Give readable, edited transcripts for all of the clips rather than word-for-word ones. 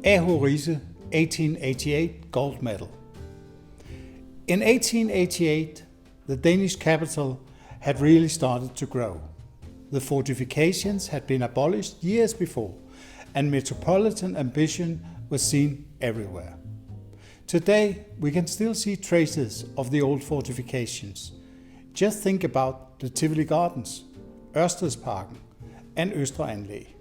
Riise 1888 gold medal. In 1888, the Danish capital had really started to grow. The fortifications had been abolished years before, and metropolitan ambition was seen everywhere. Today, we can still see traces of the old fortifications. Just think about the Tivoli Gardens, Ørstedsparken, and Østre Anlæg.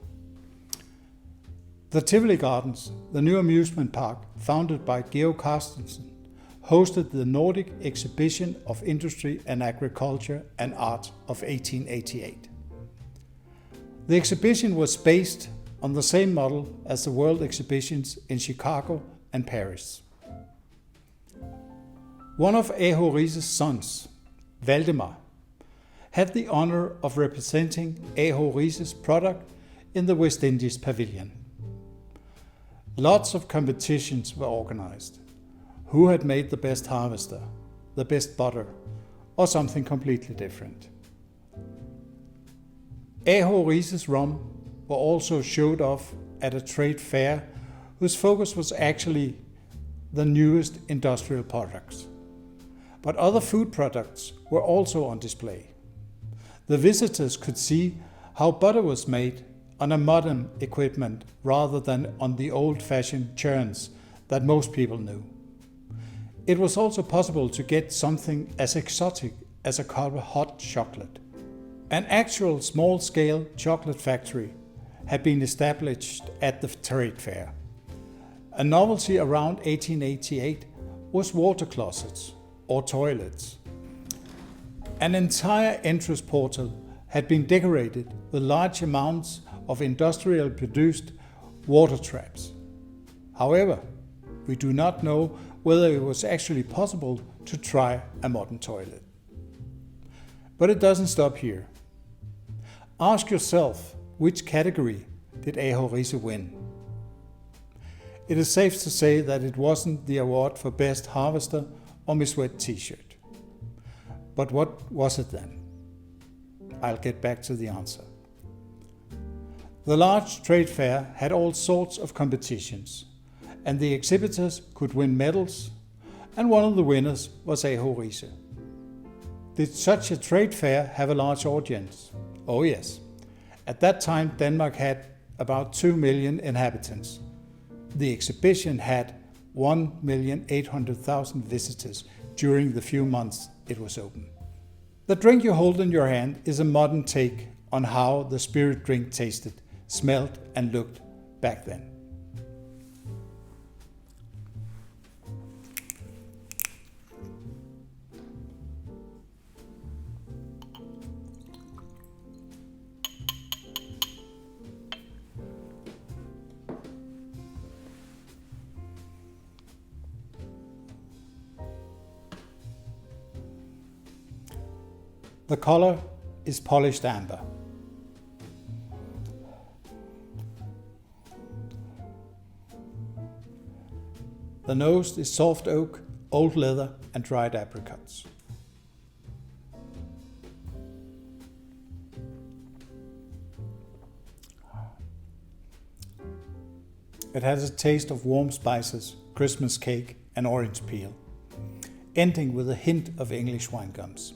The Tivoli Gardens, the new amusement park founded by Georg Carstensen, hosted the Nordic Exhibition of Industry and Agriculture and Art of 1888. The exhibition was based on the same model as the World Exhibitions in Chicago and Paris. One of Riise's sons, Valdemar, had the honor of representing Riise's product in the West Indies Pavilion. Lots of competitions were organized. Who had made the best harvester, the best butter, or something completely different. Riise's rum were also showed off at a trade fair whose focus was actually the newest industrial products. But other food products were also on display. The visitors could see how butter was made on a modern equipment rather than on the old-fashioned churns that most people knew. It was also possible to get something as exotic as a cup of hot chocolate. An actual small-scale chocolate factory had been established at the trade fair. A novelty around 1888 was water closets or toilets. An entire entrance portal had been decorated with large amounts of industrially produced water traps. However, we do not know whether it was actually possible to try a modern toilet. But it doesn't stop here. Ask yourself, which category did Riise win? It is safe to say that it wasn't the award for Best Harvester or Miss Wet T-shirt. But what was it then? I'll get back to the answer. The large trade fair had all sorts of competitions, and the exhibitors could win medals, and one of the winners was Riise. Did such a trade fair have a large audience? Oh yes. At that time, Denmark had about 2 million inhabitants. The exhibition had 1,800,000 visitors during the few months it was open. The drink you hold in your hand is a modern take on how the spirit drink tasted, smelled and looked back then. The color is polished amber. The nose is soft oak, old leather and dried apricots. It has a taste of warm spices, Christmas cake and orange peel, ending with a hint of English wine gums.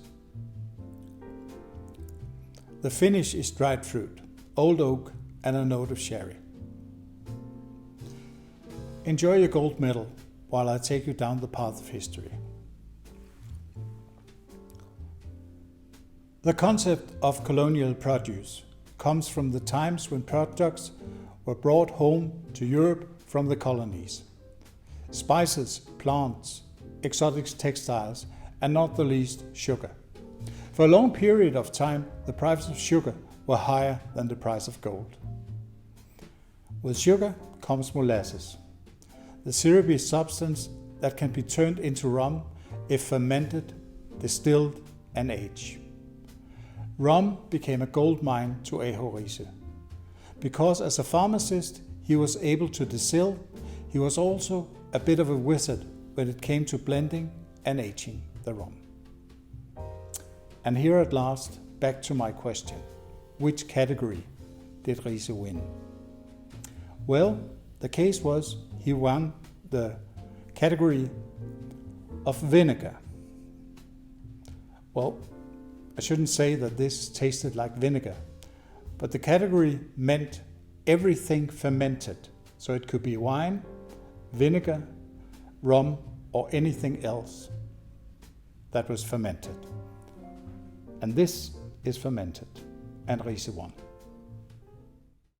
The finish is dried fruit, old oak and a note of sherry. Enjoy your gold medal while I take you down the path of history. The concept of colonial produce comes from the times when products were brought home to Europe from the colonies. Spices, plants, exotic textiles, and not the least, sugar. For a long period of time, the price of sugar were higher than the price of gold. With sugar comes molasses, the syrupy substance that can be turned into rum if fermented, distilled, and aged. Rum became a gold mine to Riise. Because as a pharmacist he was able to distill, he was also a bit of a wizard when it came to blending and aging the rum. And here at last, back to my question. Which category did Riise win? Well, The case was he won the category of vinegar. Well, I shouldn't say that this tasted like vinegar, but the category meant everything fermented. So it could be wine, vinegar, rum, or anything else that was fermented. And this is fermented, and Riise won.